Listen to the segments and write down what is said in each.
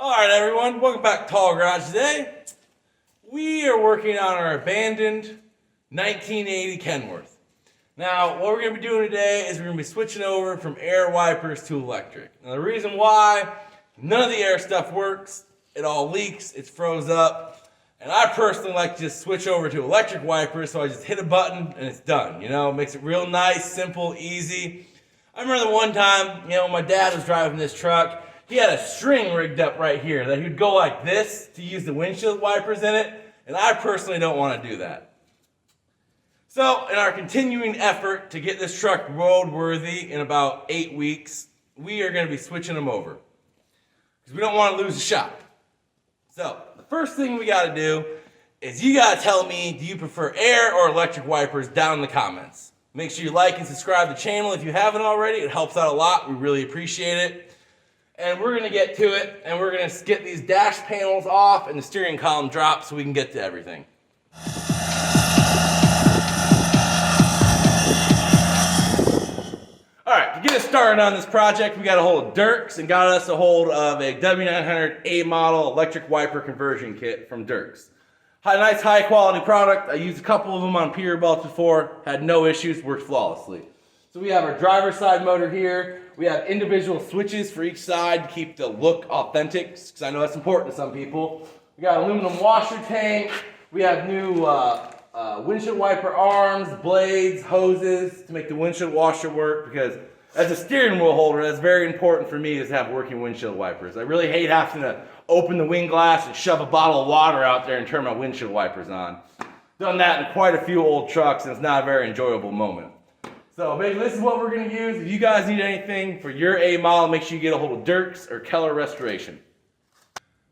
Alright everyone, welcome back to Tall Garage today. We are working on our abandoned 1980 Kenworth. Now, what we're going to be doing today is we're going to be switching over from air wipers to electric. Now the reason why, none of the air stuff works, it all leaks, it's froze up, and I personally like to just switch over to electric wipers, so I just hit a button and it's done. You know, it makes it real nice, simple, easy. I remember the one time, when my dad was driving this truck, he had a string rigged up right here that he'd go like this to use the windshield wipers in it, and I personally don't want to do that. So, in our continuing effort to get this truck roadworthy in about 8 weeks, we are going to be switching them over, because we don't want to lose the shop. So, the first thing we got to do is you got to tell me, do you prefer air or electric wipers down in the comments. Make sure you like and subscribe to the channel if you haven't already. It helps out a lot. We really appreciate it. And we're going to get to it, and we're going to get these dash panels off and the steering column dropped so we can get to everything. Alright, to get us started on this project, we got a hold of Dirks and got us a hold of a W900A model electric wiper conversion kit from Dirks. Nice high quality product. I used a couple of them on Peterbilt before, had no issues, worked flawlessly. So we have our driver's side motor here. We have individual switches for each side to keep the look authentic, because I know that's important to some people. We got aluminum washer tank. We have new windshield wiper arms, blades, hoses to make the windshield washer work, because as a steering wheel holder, that's very important for me is to have working windshield wipers. I really hate having to open the wind glass and shove a bottle of water out there and turn my windshield wipers on. Done that in quite a few old trucks, and it's not a very enjoyable moment. So basically this is what we're going to use. If you guys need anything for your A model, make sure you get a hold of Dirks or Keller Restoration.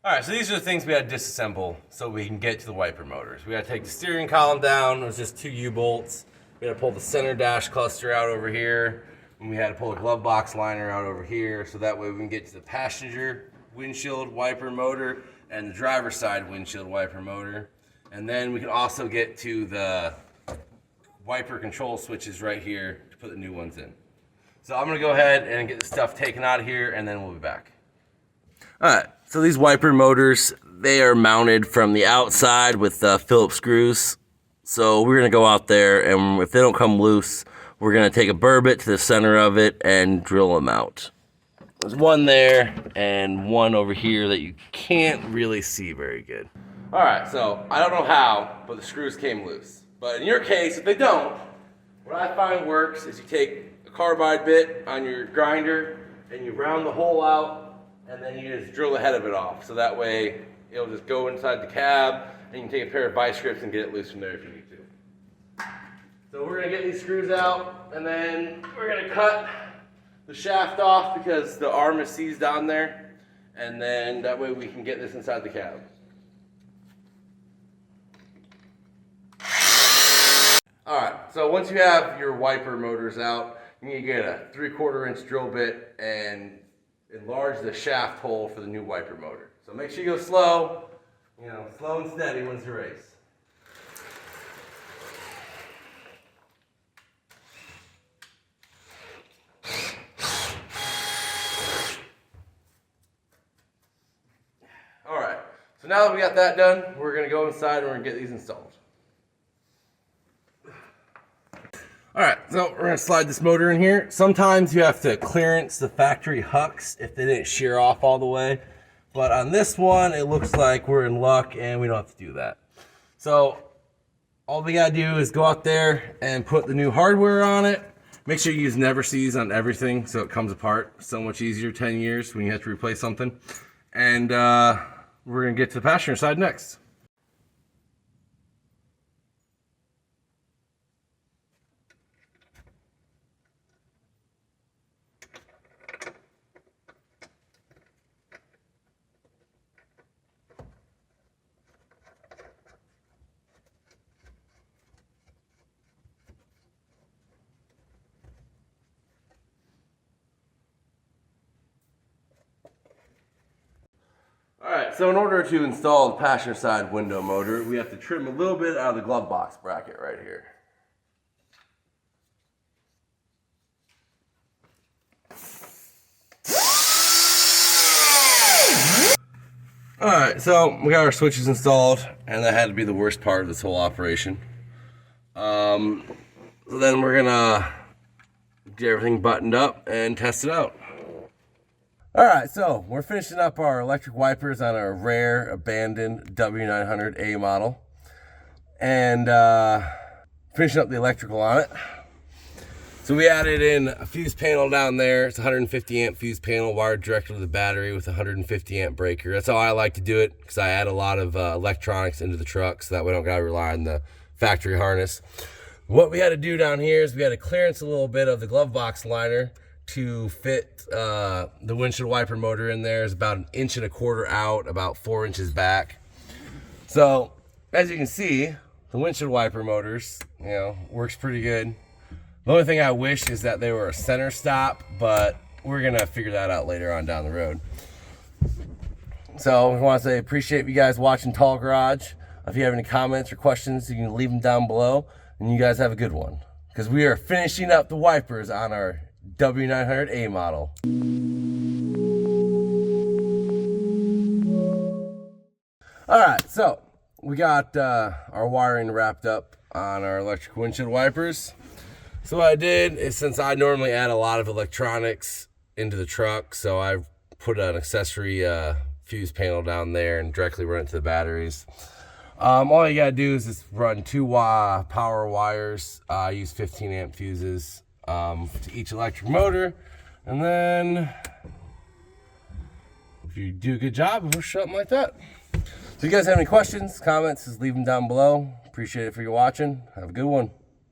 Alright, so these are the things we had to disassemble so we can get to the wiper motors. We got to take the steering column down. It was just 2 U-bolts. We had to pull the center dash cluster out over here. And we had to pull a Glovebox liner out over here, so that way we can get to the passenger windshield wiper motor and the driver's side windshield wiper motor. And then we can also get to the wiper control switches right here to put the new ones in. So I'm gonna go ahead and get the stuff taken out of here, and then we'll be back. Alright, so these wiper motors, they are mounted from the outside with Phillips screws. So we're gonna go out there, and if they don't come loose, we're gonna take a burr bit to the center of it and drill them out. There's one there and one over here that you can't really see very good. Alright, so I don't know how, but the screws came loose. But in your case, if they don't, what I find works is you take a carbide bit on your grinder and you round the hole out, and then you just drill the head of it off. So that way it'll just go inside the cab, and you can take a pair of vice grips and get it loose from there if you need to. So we're going to get these screws out, and then we're going to cut the shaft off because the arm is seized on there, and then that way we can get this inside the cab. Alright, so once you have your wiper motors out, you need to get a 3/4 inch drill bit and enlarge the shaft hole for the new wiper motor. So make sure you go slow, slow and steady wins the race. Alright, so now that we got that done, we're going to go inside and we're going to get these installed. Alright, so we're going to slide this motor in here. Sometimes you have to clearance the factory hucks if they didn't shear off all the way. But on this one, it looks like we're in luck and we don't have to do that. So all we got to do is go out there and put the new hardware on it. Make sure you use never seize on everything so it comes apart. So much easier 10 years when you have to replace something. And we're going to get to the passenger side next. Alright, so in order to install the passenger side window motor, we have to trim a little bit out of the glove box bracket right here. Alright, so we got our switches installed, and that had to be the worst part of this whole operation. So then we're gonna get everything buttoned up and test it out. Alright, so we're finishing up our electric wipers on our rare, abandoned W900A model. And finishing up the electrical on it. So we added in a fuse panel down there. It's a 150 amp fuse panel wired directly to the battery with a 150 amp breaker. That's how I like to do it, because I add a lot of electronics into the truck so that we don't gotta rely on the factory harness. What we had to do down here is we had to clearance a little bit of the Glovebox liner to fit the windshield wiper motor in there. It's about 1.25 inches out, about 4 inches back. So as you can see, the windshield wiper motors, works pretty good. The only thing I wish is that they were a center stop, but we're gonna figure that out later on down the road. So I want to say appreciate you guys watching Tall Garage. If you have any comments or questions, you can leave them down below, and you guys have a good one, because we are finishing up the wipers on our W900A model. All right, so we got our wiring wrapped up on our electric windshield wipers. So what I did is, since I normally add a lot of electronics into the truck, so I put an accessory fuse panel down there and directly run it to the batteries. All you gotta do is just run 2 power wires. I use 15 amp fuses to each electric motor, and then if you do a good job, it'll show something like that. So if you guys have any questions, comments, just leave them down below. Appreciate it for you watching. Have a good one.